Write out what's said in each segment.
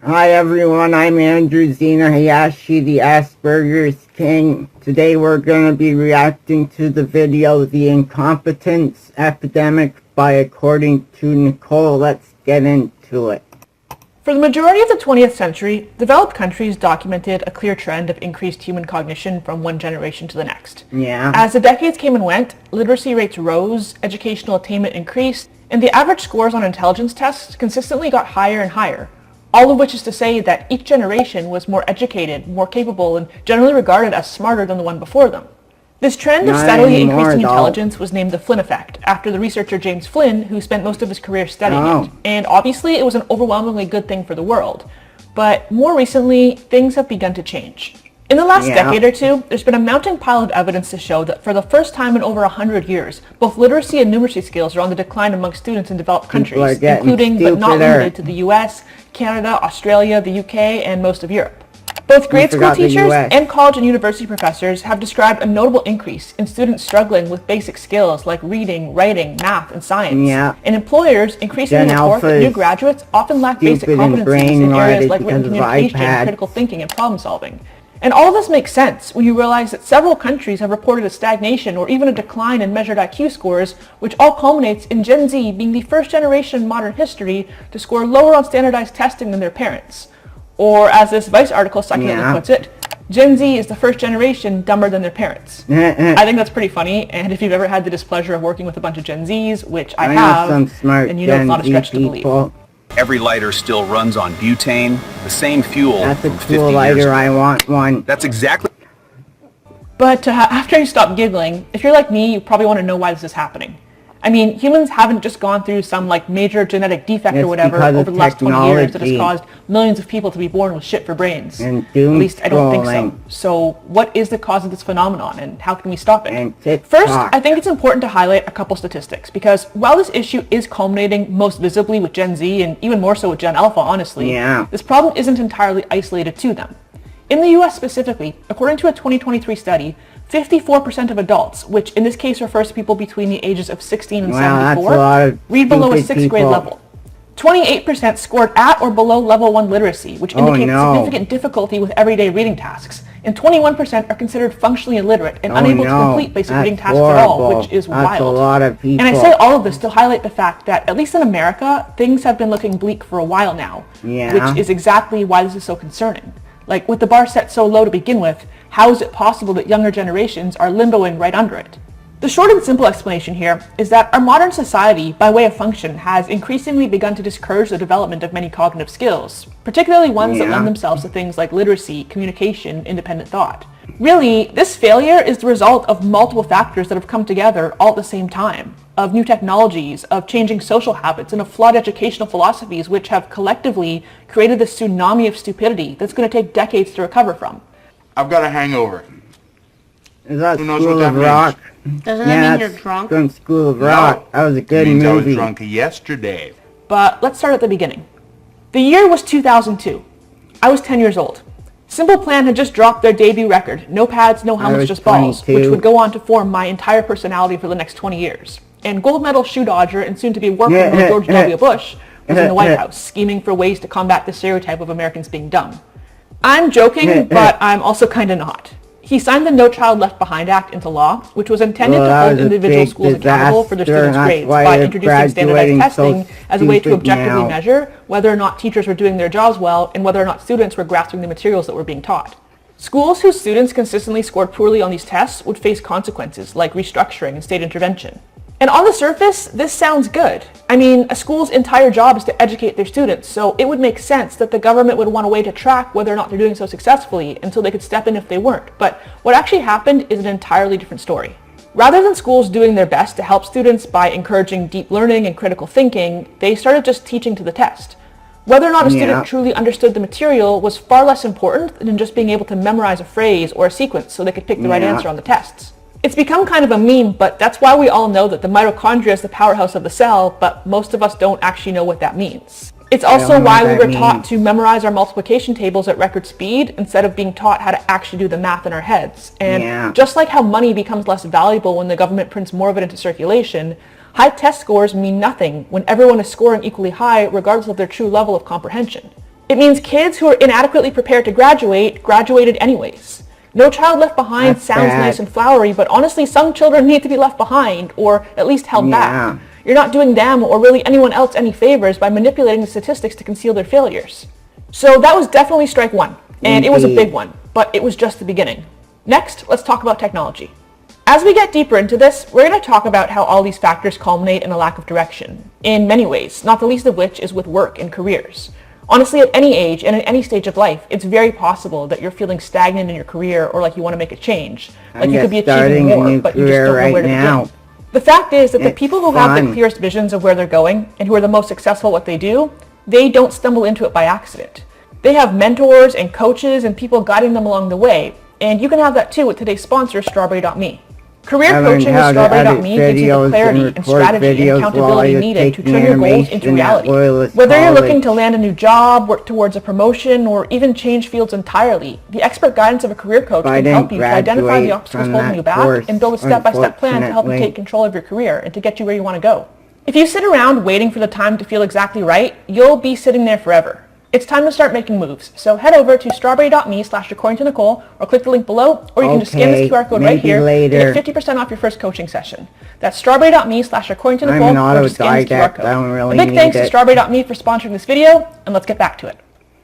Hi everyone, I'm Andrew Zena Hayashi, the Asperger's King. Today we're going to be reacting to the video, The Incompetence Epidemic by According to Nicole. Let's get into it. For the majority of the 20th century, developed countries documented a clear trend of increased human cognition from one generation to the next. Yeah. As the decades came and went, literacy rates rose, educational attainment increased, and the average scores on intelligence tests consistently got higher and higher. All of which is to say that each generation was more educated, more capable, and generally regarded as smarter than the one before them. This trend of steadily increasing intelligence was named the Flynn effect, after the researcher James Flynn, who spent most of his career studying it. And obviously it was an overwhelmingly good thing for the world. But more recently, things have begun to change. In the last decade or two, there's been a mounting pile of evidence to show that for the first time in over 100 years, both literacy and numeracy skills are on the decline among students in developed countries, including but not limited to the US, Canada, Australia, the UK, and most of Europe. Both grade school teachers and college and university professors have described a notable increase in students struggling with basic skills like reading, writing, math, and science. And employers increasingly report that new graduates often lack basic competencies in areas like written communication, critical thinking, and problem solving. And all of this makes sense when you realize that several countries have reported a stagnation or even a decline in measured IQ scores, which all culminates in Gen Z being the first generation in modern history to score lower on standardized testing than their parents. Or, as this Vice article succinctly puts it, Gen Z is the first generation dumber than their parents. I think that's pretty funny, and if you've ever had the displeasure of working with a bunch of Gen Zs, which I have, then you know it's not a stretch to believe. Every lighter still runs on butane, the same fuel. That's a cool lighter, I want one. That's exactly. But after you stop giggling, if you're like me, you probably want to know why this is happening. I mean, humans haven't just gone through some major genetic defect or whatever over the last 20 years that has caused millions of people to be born with shit for brains. At least I don't think so. So what is the cause of this phenomenon and how can we stop it? First, I think it's important to highlight a couple statistics because while this issue is culminating most visibly with Gen Z and even more so with Gen Alpha, honestly, this problem isn't entirely isolated to them. In the US specifically, according to a 2023 study, 54% of adults, which in this case refers to people between the ages of 16 and 74, read below a 6th grade level. 28% scored at or below level 1 literacy, which indicates significant difficulty with everyday reading tasks. And 21% are considered functionally illiterate and unable to complete basic reading tasks at all, which is wild. And I say all of this to highlight the fact that, at least in America, things have been looking bleak for a while now, which is exactly why this is so concerning. Like, with the bar set so low to begin with, how is it possible that younger generations are limboing right under it? The short and simple explanation here is that our modern society, by way of function, has increasingly begun to discourage the development of many cognitive skills, particularly ones that lend themselves to things like literacy, communication, independent thought. Really, this failure is the result of multiple factors that have come together all at the same time, of new technologies, of changing social habits, and of flawed educational philosophies which have collectively created this tsunami of stupidity that's going to take decades to recover from. I've got a hangover. Is that School of Rock? Doesn't that mean you're drunk? From School of Rock. That was a good movie. I was drunk yesterday. But let's start at the beginning. The year was 2002. I was 10 years old. Simple Plan had just dropped their debut record, No Pads, No Helmets, Just Balls, which would go on to form my entire personality for the next 20 years. And gold medal shoe dodger and soon-to-be war criminal George W. Bush was in the White House, scheming for ways to combat the stereotype of Americans being dumb. I'm joking, but I'm also kinda not. He signed the No Child Left Behind Act into law, which was intended to hold individual schools accountable for their students' grades by introducing standardized testing as a way to objectively measure whether or not teachers were doing their jobs well and whether or not students were grasping the materials that were being taught. Schools whose students consistently scored poorly on these tests would face consequences like restructuring and state intervention. And on the surface, this sounds good. I mean, a school's entire job is to educate their students, so it would make sense that the government would want a way to track whether or not they're doing so successfully until they could step in if they weren't. But what actually happened is an entirely different story. Rather than schools doing their best to help students by encouraging deep learning and critical thinking, they started just teaching to the test. Whether or not a student truly understood the material was far less important than just being able to memorize a phrase or a sequence so they could pick the right answer on the tests. It's become kind of a meme, but that's why we all know that the mitochondria is the powerhouse of the cell, but most of us don't actually know what that means. It's also why we were taught to memorize our multiplication tables at record speed instead of being taught how to actually do the math in our heads. And just like how money becomes less valuable when the government prints more of it into circulation, high test scores mean nothing when everyone is scoring equally high regardless of their true level of comprehension. It means kids who are inadequately prepared to graduate, graduated anyways. No child left behind sounds nice and flowery, but honestly, some children need to be left behind, or at least held back. You're not doing them or really anyone else any favors by manipulating the statistics to conceal their failures. So that was definitely strike one, and it was a big one, but it was just the beginning. Next, let's talk about technology. As we get deeper into this, we're going to talk about how all these factors culminate in a lack of direction, in many ways, not the least of which is with work and careers. Honestly, at any age and at any stage of life, it's very possible that you're feeling stagnant in your career or like you want to make a change. Like you could be achieving more, but you just don't know where to begin. The fact is that the people who have the clearest visions of where they're going and who are the most successful at what they do, they don't stumble into it by accident. They have mentors and coaches and people guiding them along the way, and you can have that too with today's sponsor, Strawberry.me. Career coaching with Strawberry.me gives you the clarity and strategy and accountability needed to turn your goals into reality. Whether you're looking to land a new job, work towards a promotion, or even change fields entirely, the expert guidance of a career coach can help you to identify the obstacles holding you back and build a step-by-step plan to help you take control of your career and to get you where you want to go. If you sit around waiting for the time to feel exactly right, you'll be sitting there forever. It's time to start making moves. So head over to strawberry.me/accordingtonicole or click the link below, or you can just scan this QR code right here to get 50% off your first coaching session. That's strawberry.me/accordingtonicole or just scan this QR code. A big thanks to strawberry.me for sponsoring this video, and let's get back to it.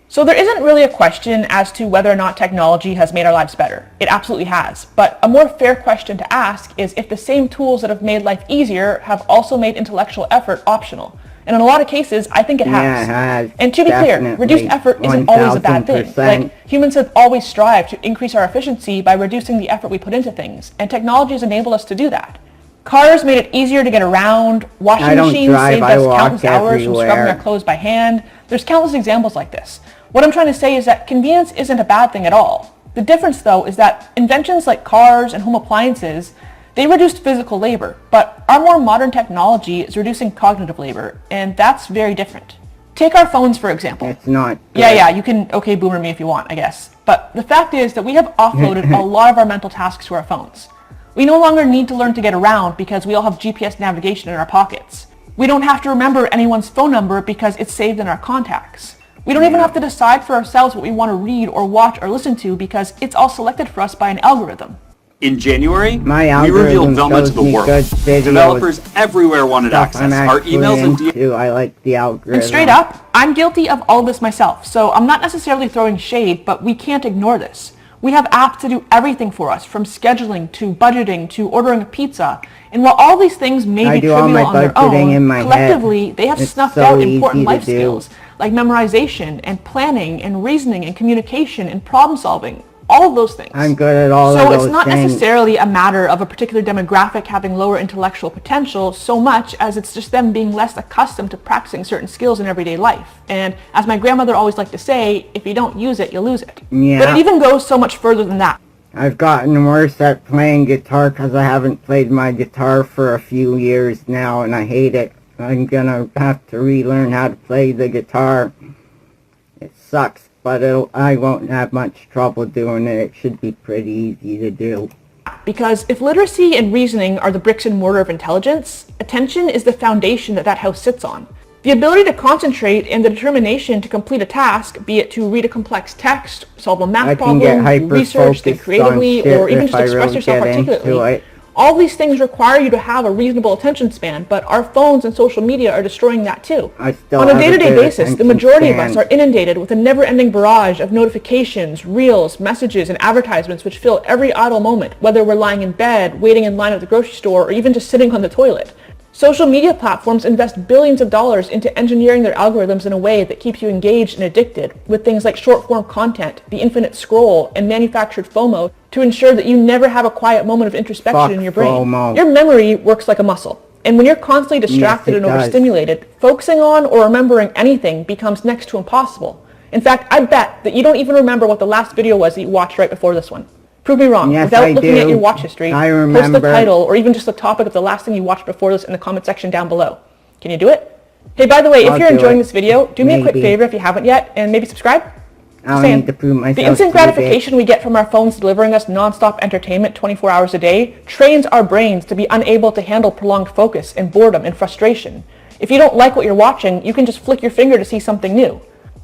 So there isn't really a question as to whether or not technology has made our lives better. It absolutely has. But a more fair question to ask is if the same tools that have made life easier have also made intellectual effort optional. And in a lot of cases, I think it has. Yeah, it has. And to be clear, reduced effort isn't always a bad thing. Like, humans have always strived to increase our efficiency by reducing the effort we put into things. And technology has enabled us to do that. Cars made it easier to get around. Washing machines saved us countless hours from scrubbing our clothes by hand. There's countless examples like this. What I'm trying to say is that convenience isn't a bad thing at all. The difference, though, is that inventions like cars and home appliances, they reduced physical labor, but our more modern technology is reducing cognitive labor, and that's very different. Take our phones, for example. It's not good. Yeah, you can okay boomer me if you want, I guess. But the fact is that we have offloaded a lot of our mental tasks to our phones. We no longer need to learn to get around because we all have GPS navigation in our pockets. We don't have to remember anyone's phone number because it's saved in our contacts. We don't even have to decide for ourselves what we want to read or watch or listen to because it's all selected for us by an algorithm. In January, we revealed Velma to the world. Developers everywhere wanted access. Our emails and I like the algorithm. And straight up, I'm guilty of all this myself, so I'm not necessarily throwing shade, but we can't ignore this. We have apps to do everything for us, from scheduling to budgeting to ordering a pizza. And while all these things may be trivial on their own, collectively, they have snuffed out important life skills like memorization and planning and reasoning and communication and problem solving. All of those things. I'm good at all of those things. So it's not necessarily a matter of a particular demographic having lower intellectual potential so much as it's just them being less accustomed to practicing certain skills in everyday life. And as my grandmother always liked to say, if you don't use it, you lose it. Yeah. But it even goes so much further than that. I've gotten worse at playing guitar because I haven't played my guitar for a few years now and I hate it. I'm gonna have to relearn how to play the guitar. It sucks. But I won't have much trouble doing it. It should be pretty easy to do. Because if literacy and reasoning are the bricks and mortar of intelligence, attention is the foundation that house sits on. The ability to concentrate and the determination to complete a task, be it to read a complex text, solve a math problem, research, think creatively, or even just express yourself articulately, all these things require you to have a reasonable attention span, but our phones and social media are destroying that too. On a day-to-day basis, the majority of us are inundated with a never-ending barrage of notifications, reels, messages, and advertisements which fill every idle moment, whether we're lying in bed, waiting in line at the grocery store, or even just sitting on the toilet. Social media platforms invest billions of dollars into engineering their algorithms in a way that keeps you engaged and addicted, with things like short-form content, the infinite scroll, and manufactured FOMO to ensure that you never have a quiet moment of introspection in your brain. FOMO. Your memory works like a muscle, and when you're constantly distracted and overstimulated, focusing on or remembering anything becomes next to impossible. In fact, I bet that you don't even remember what the last video was that you watched right before this one. Prove me wrong. Without looking at your watch history, post the title or even just the topic of the last thing you watched before this in the comment section down below. Can you do it? Hey, by the way, if you're enjoying this video, do me a quick favor if you haven't yet, and maybe subscribe. I need to prove myself. The instant gratification we get from our phones delivering us non-stop entertainment 24 hours a day trains our brains to be unable to handle prolonged focus and boredom and frustration. If you don't like what you're watching, you can just flick your finger to see something new.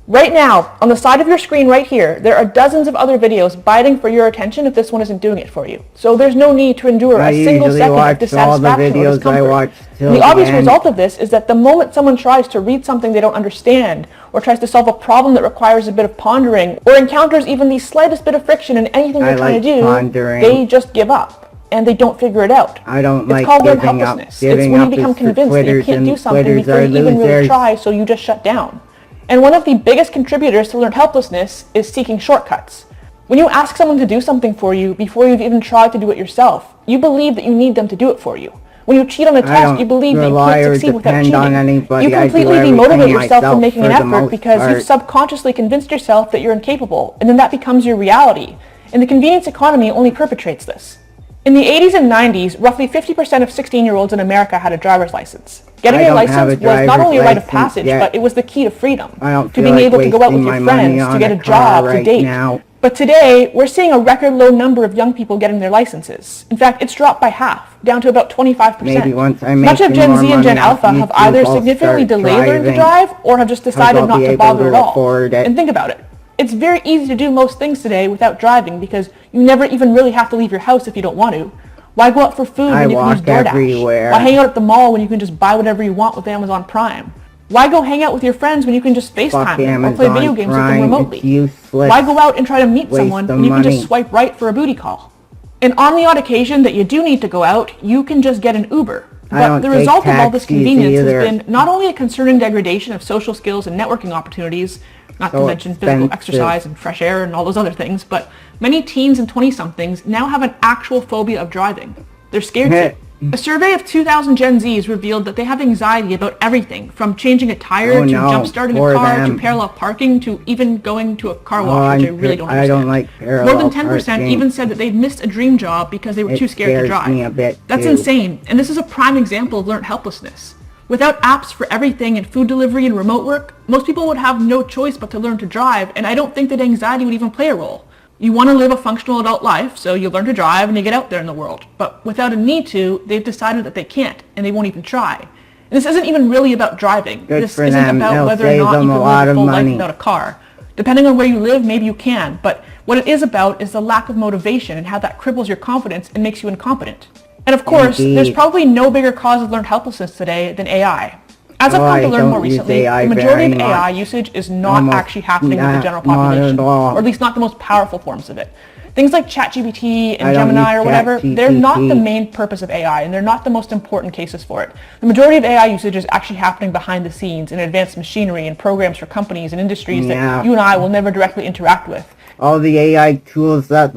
Right now, on the side of your screen right here, there are dozens of other videos biting for your attention if this one isn't doing it for you. So there's no need to endure a single second of dissatisfaction or discomfort. The obvious result of this is that the moment someone tries to read something they don't understand, or tries to solve a problem that requires a bit of pondering, or encounters even the slightest bit of friction in anything they're trying to do, they just give up, and they don't figure it out. It's called learned helplessness. It's when you become convinced that you can't do something before you even really try, so you just shut down. And one of the biggest contributors to learned helplessness is seeking shortcuts. When you ask someone to do something for you before you've even tried to do it yourself, you believe that you need them to do it for you. When you cheat on a test, you believe that you can't succeed without cheating. You completely demotivate yourself from making an effort because you've subconsciously convinced yourself that you're incapable, and then that becomes your reality. And the convenience economy only perpetrates this. In the 80s and 90s, roughly 50% of 16-year-olds in America had a driver's license. Getting a license was not only a rite of passage, but it was the key to freedom, to being able to go out with your friends, to get a job, to date. But today, we're seeing a record low number of young people getting their licenses. In fact, it's dropped by half, down to about 25%. Much of Gen Z and Gen Alpha have either significantly delayed learning to drive, or have just decided not to bother at all. And think about it. It's very easy to do most things today without driving because you never even really have to leave your house if you don't want to. Why go out for food when you can use DoorDash? Why hang out at the mall when you can just buy whatever you want with Amazon Prime? Why go hang out with your friends when you can just FaceTime them or play video games with them remotely? Why go out and try to meet someone when you can just swipe right for a booty call? And on the odd occasion that you do need to go out, you can just get an Uber. But the result of all this convenience has been not only a concerning degradation of social skills and networking opportunities, not to mention physical exercise and fresh air and all those other things, but many teens and 20-somethings now have an actual phobia of driving. They're scared to. A survey of 2,000 Gen Zs revealed that they have anxiety about everything, from changing a tire to jump-starting a car to parallel parking to even going to a car wash, which I really don't understand. More than 10% even said that they'd missed a dream job because they were too scared to drive. That's insane, and this is a prime example of learned helplessness. Without apps for everything and food delivery and remote work, most people would have no choice but to learn to drive, and I don't think that anxiety would even play a role. You want to live a functional adult life, so you learn to drive and you get out there in the world. But without a need to, they've decided that they can't, and they won't even try. And this isn't even really about driving. This isn't about whether or not you can live a full life without a car. Depending on where you live, maybe you can, but what it is about is the lack of motivation and how that cripples your confidence and makes you incompetent. And of course, there's probably no bigger cause of learned helplessness today than AI. As I've come to learn more recently, the majority of AI usage is not actually happening with the general population, or at least not the most powerful forms of it. Things like ChatGPT and Gemini or whatever, they're not the main purpose of AI, and they're not the most important cases for it. The majority of AI usage is actually happening behind the scenes in advanced machinery and programs for companies and industries that you and I will never directly interact with. All the AI tools that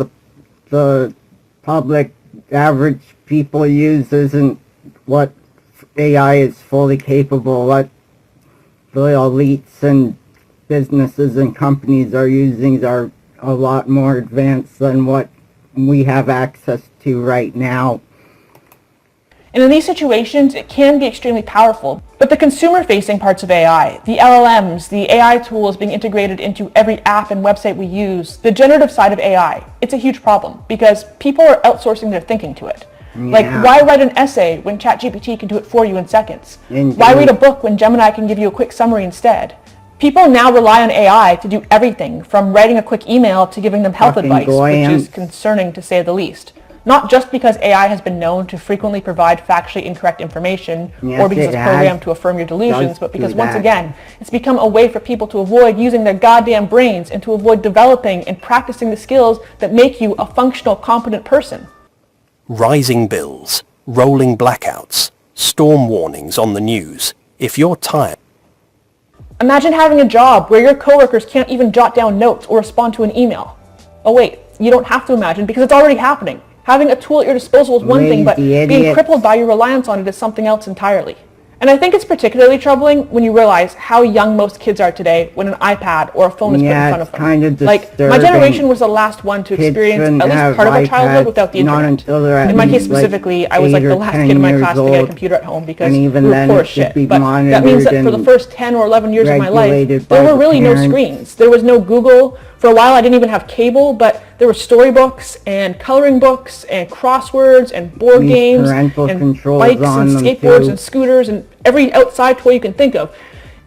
the public average people use isn't what AI is fully capable. What the elites and businesses and companies are using are a lot more advanced than what we have access to right now. And in these situations, it can be extremely powerful. But the consumer-facing parts of AI, the LLMs, the AI tools being integrated into every app and website we use, the generative side of AI, it's a huge problem because people are outsourcing their thinking to it. Like, why write an essay when ChatGPT can do it for you in seconds? Why read a book when Gemini can give you a quick summary instead? People now rely on AI to do everything, from writing a quick email to giving them health advice, which is concerning to say the least. Not just because AI has been known to frequently provide factually incorrect information, or because it's programmed to affirm your delusions, but because, once again, it's become a way for people to avoid using their goddamn brains and to avoid developing and practicing the skills that make you a functional, competent person. Rising bills, rolling blackouts, storm warnings on the news. If you're tired... Imagine having a job where your coworkers can't even jot down notes or respond to an email. Oh wait, you don't have to imagine because it's already happening. Having a tool at your disposal is one thing, but being crippled by your reliance on it is something else entirely. And I think it's particularly troubling when you realize how young most kids are today when an iPad or a phone is put in front of them. Kind of like, my generation was the last one to experience at least part of our childhood without the internet. In my case specifically, I was like the last kid in my class to get a computer at home because we were poor as shit. But that means that for the first 10 or 11 years of my life, there were really no screens. There was no Google. For a while, I didn't even have cable, but there were storybooks and coloring books and crosswords and board games and bikes and skateboards and scooters and every outside toy you can think of.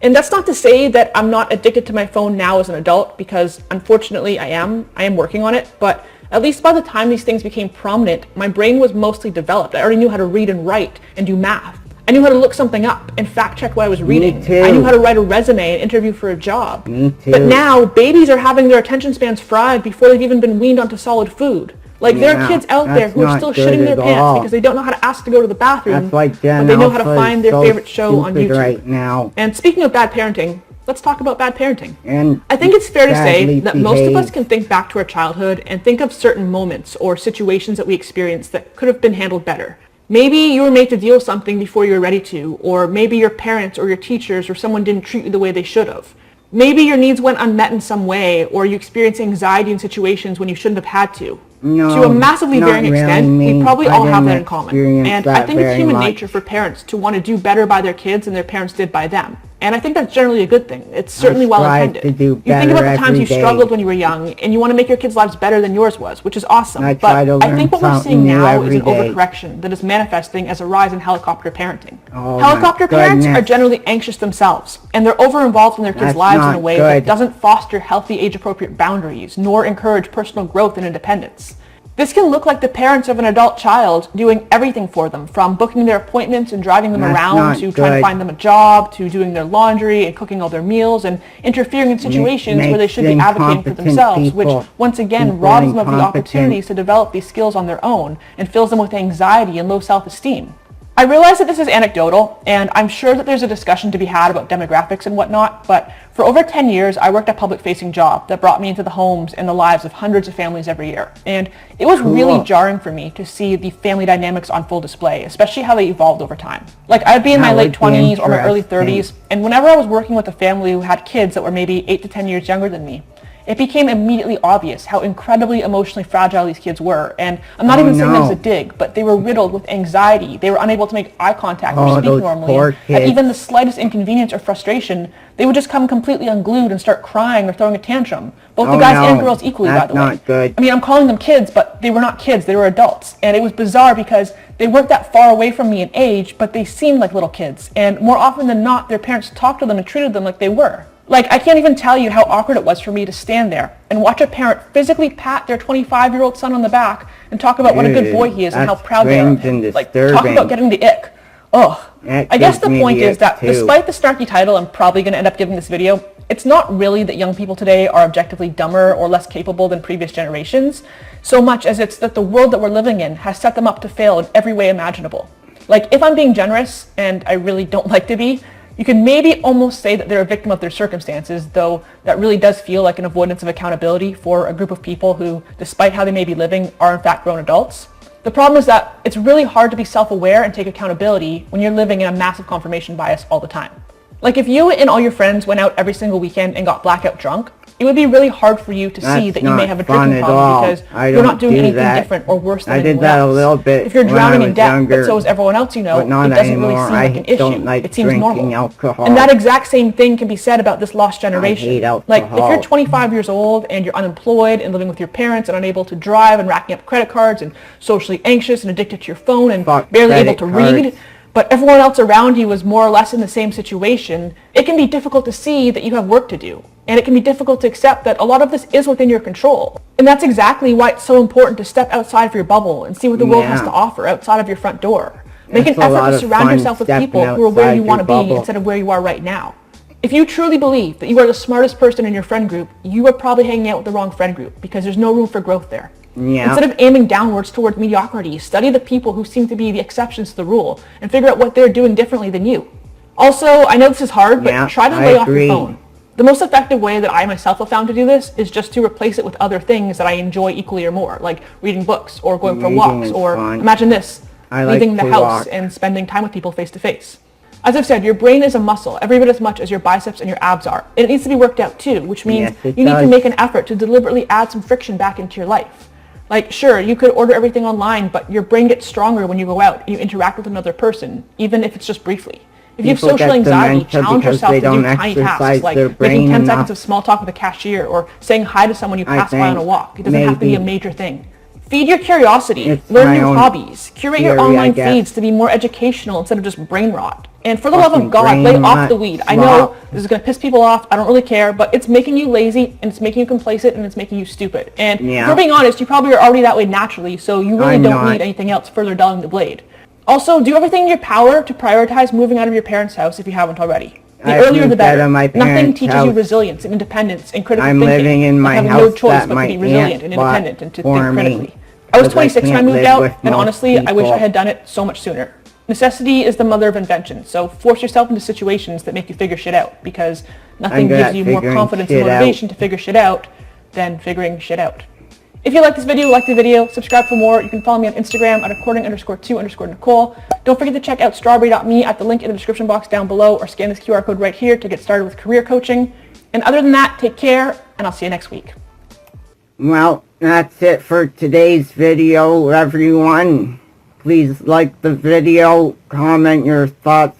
And that's not to say that I'm not addicted to my phone now as an adult, because unfortunately I am working on it, but at least by the time these things became prominent, my brain was mostly developed. I already knew how to read and write and do math. I knew how to look something up and fact check what I was reading. Me too. I knew how to write a resume and interview for a job. Me too. But now, babies are having their attention spans fried before they've even been weaned onto solid food. Like, there are kids out there who are still shitting their pants because they don't know how to ask to go to the bathroom, but they know how to find their favorite show on YouTube. Right now. And speaking of bad parenting, let's talk about bad parenting. And I think it's fair to say that most of us can think back to our childhood and think of certain moments or situations that we experienced that could have been handled better. Maybe you were made to deal with something before you were ready to, or maybe your parents or your teachers or someone didn't treat you the way they should have. Maybe your needs went unmet in some way, or you experienced anxiety in situations when you shouldn't have had to. No, to a massively varying extent, we probably all have that in common. And I think it's human nature for parents to want to do better by their kids than their parents did by them. And I think that's generally a good thing. It's certainly well intended. You think about the times you struggled when you were young, and you want to make your kids' lives better than yours was, which is awesome. But I think what we're seeing now is an overcorrection that is manifesting as a rise in helicopter parenting. Helicopter parents are generally anxious themselves, and they're over-involved in their kids' lives in a way that doesn't foster healthy age-appropriate boundaries, nor encourage personal growth and independence. This can look like the parents of an adult child doing everything for them, from booking their appointments and driving them around to trying to find them a job, to doing their laundry and cooking all their meals, and interfering in situations where they should be advocating for themselves, which once again robs them of the opportunities to develop these skills on their own and fills them with anxiety and low self-esteem. I realize that this is anecdotal, and I'm sure that there's a discussion to be had about demographics and whatnot, but for over 10 years, I worked a public-facing job that brought me into the homes and the lives of hundreds of families every year. And it was really jarring for me to see the family dynamics on full display, especially how they evolved over time. Like, I'd be in my late 20s or my early 30s, and whenever I was working with a family who had kids that were maybe 8 to 10 years younger than me, it became immediately obvious how incredibly emotionally fragile these kids were. And I'm not even saying that as a dig, but they were riddled with anxiety. They were unable to make eye contact or speak normally. At even the slightest inconvenience or frustration, they would just come completely unglued and start crying or throwing a tantrum. Both the guys and girls equally, by the way. Not good. I mean, I'm calling them kids, but they were not kids. They were adults. And it was bizarre because they weren't that far away from me in age, but they seemed like little kids. And more often than not, their parents talked to them and treated them like they were. Like, I can't even tell you how awkward it was for me to stand there and watch a parent physically pat their 25-year-old son on the back and talk about what a good boy he is and how proud they are. Like, talk about getting the ick. Ugh. I guess the point is that despite the snarky title I'm probably going to end up giving this video, it's not really that young people today are objectively dumber or less capable than previous generations, so much as it's that the world that we're living in has set them up to fail in every way imaginable. Like, if I'm being generous, and I really don't like to be, you can maybe almost say that they're a victim of their circumstances, though that really does feel like an avoidance of accountability for a group of people who, despite how they may be living, are in fact grown adults. The problem is that it's really hard to be self-aware and take accountability when you're living in a massive confirmation bias all the time. Like, if you and all your friends went out every single weekend and got blackout drunk, it would be really hard for you to see that you may have a drinking problem because you're not doing anything different or worse than anyone else. I did that a little bit. If you're drowning in debt, but so is everyone else you know, it doesn't really seem like an issue. It seems normal. Alcohol. And that exact same thing can be said about this lost generation. Like, if you're 25 years old and you're unemployed and living with your parents and unable to drive and racking up credit cards and socially anxious and addicted to your phone and barely able to read, but everyone else around you is more or less in the same situation, it can be difficult to see that you have work to do. And it can be difficult to accept that a lot of this is within your control. And that's exactly why it's so important to step outside of your bubble and see what the world has to offer outside of your front door. Make an effort to surround yourself with people who are where you want to be instead of where you are right now. If you truly believe that you are the smartest person in your friend group, you are probably hanging out with the wrong friend group because there's no room for growth there. Instead of aiming downwards towards mediocrity, study the people who seem to be the exceptions to the rule and figure out what they're doing differently than you. Also, I know this is hard, but try to lay off your phone. The most effective way that I myself have found to do this is just to replace it with other things that I enjoy equally or more, like reading books or going for walks, or imagine this, leaving the house and spending time with people face to face. As I've said, your brain is a muscle every bit as much as your biceps and your abs are. And it needs to be worked out too, which means you need to make an effort to deliberately add some friction back into your life. Like, sure, you could order everything online, but your brain gets stronger when you go out and you interact with another person, even if it's just briefly. If you have social anxiety, challenge yourself to do tiny tasks, like making 10 seconds of small talk with a cashier or saying hi to someone you pass by on a walk. It doesn't have to be a major thing. Feed your curiosity, learn new hobbies, curate your online feeds to be more educational instead of just brain rot. And for the love of God, lay off the weed. I know this is going to piss people off. I don't really care, but it's making you lazy, and it's making you complacent, and it's making you stupid. And if we're being honest, you probably are already that way naturally, so you really don't need anything else further dulling the blade. Also, do everything in your power to prioritize moving out of your parents' house if you haven't already. The earlier the better. Nothing teaches you resilience and independence and critical thinking. Living in my having house no choice but to be resilient and independent and to think critically. Me. I was 26 when I moved out, and honestly, I wish I had done it so much sooner. Necessity is the mother of invention, so force yourself into situations that make you figure shit out, because nothing gives you more confidence and motivation to figure shit out than figuring shit out. If you like this video, like the video, subscribe for more. You can follow me on Instagram at according_to_Nicole. Don't forget to check out strawberry.me at the link in the description box down below, or scan this QR code right here to get started with career coaching. And other than that, take care, and I'll see you next week. Well, that's it for today's video, everyone. Please like the video, comment your thoughts,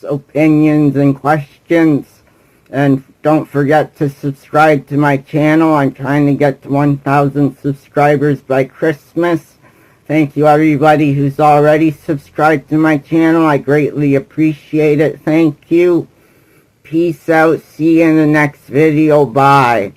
opinions, and questions. And don't forget to subscribe to my channel. I'm trying to get to 1,000 subscribers by Christmas. Thank you everybody who's already subscribed to my channel. I greatly appreciate it. Thank you. Peace out. See you in the next video. Bye.